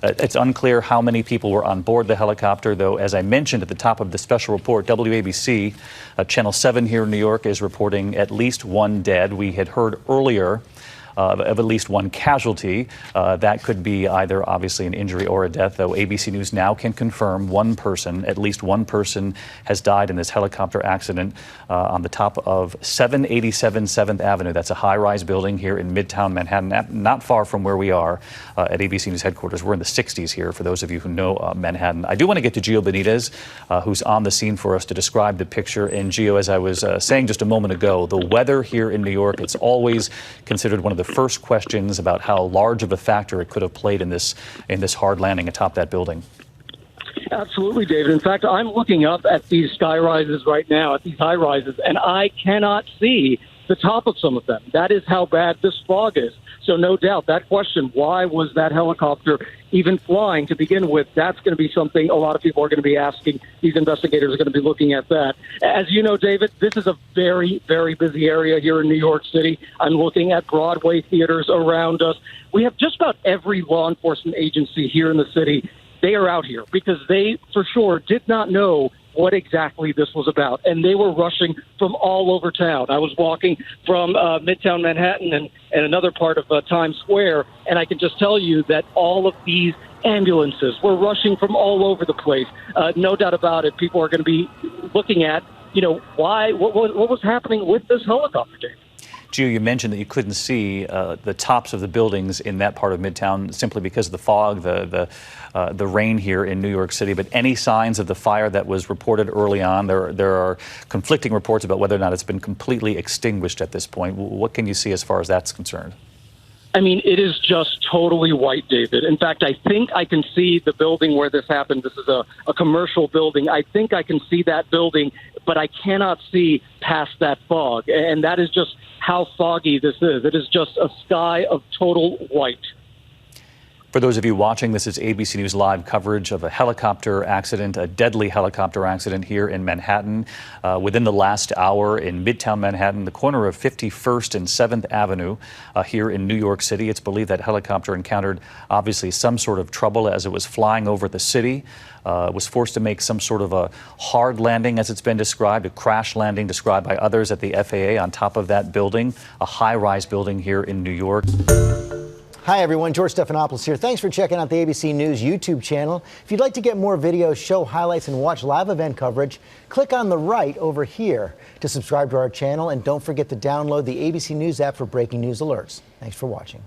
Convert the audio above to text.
It's unclear how many people were on board the helicopter, though, as I mentioned at the top of the special report, WABC, Channel 7 here in New York, is reporting at least one dead. We had heard earlier of at least one casualty. That could be either obviously an injury or a death, though ABC News now can confirm at least one person has died in this helicopter accident on the top of 787 7th Avenue. That's a high-rise building here in Midtown Manhattan, not far from where we are at ABC News headquarters. We're in the 60s here, for those of you who know Manhattan. I do want to get to Gio Benitez, who's on the scene for us to describe the picture. And Gio, as I was saying just a moment ago, the weather here in New York, it's always considered one of the first questions about how large of a factor it could have played in this hard landing atop that building. Absolutely, David. In fact, I'm looking up at these sky rises right now, at these high rises, and I cannot see the top of some of them. That is how bad this fog is. So no doubt that question, why was that helicopter even flying to begin with, that's going to be something a lot of people are going to be asking. These investigators are going to be looking at that. As you know, David, this is a very, very busy area here in New York City. I'm looking at Broadway theaters around us. We have just about every law enforcement agency here in the city. They are out here because they, for sure, did not know what exactly this was about. And they were rushing from all over town. I was walking from Midtown Manhattan and another part of Times Square, and I can just tell you that all of these ambulances were rushing from all over the place. No doubt about it, people are going to be looking at, what was happening with this helicopter, Dave. Gio, you mentioned that you couldn't see the tops of the buildings in that part of Midtown simply because of the fog, the rain here in New York City. But any signs of the fire that was reported early on? There are conflicting reports about whether or not it's been completely extinguished at this point. What can you see as far as that's concerned? I mean, it is just totally white, David. In fact, I think I can see the building where this happened. This is a commercial building. I think I can see that building, but I cannot see past that fog. And that is just how foggy this is. It is just a sky of total white. For those of you watching, this is ABC News Live coverage of a helicopter accident, a deadly helicopter accident here in Manhattan. Within the last hour in Midtown Manhattan, the corner of 51st and 7th Avenue here in New York City. It's believed that helicopter encountered obviously some sort of trouble as it was flying over the city. Was forced to make some sort of a hard landing, as it's been described, a crash landing described by others at the FAA on top of that building, a high-rise building here in New York. Hi, everyone. George Stephanopoulos here. Thanks for checking out the ABC News YouTube channel. If you'd like to get more videos, show highlights, and watch live event coverage, click on the right over here to subscribe to our channel. And don't forget to download the ABC News app for breaking news alerts. Thanks for watching.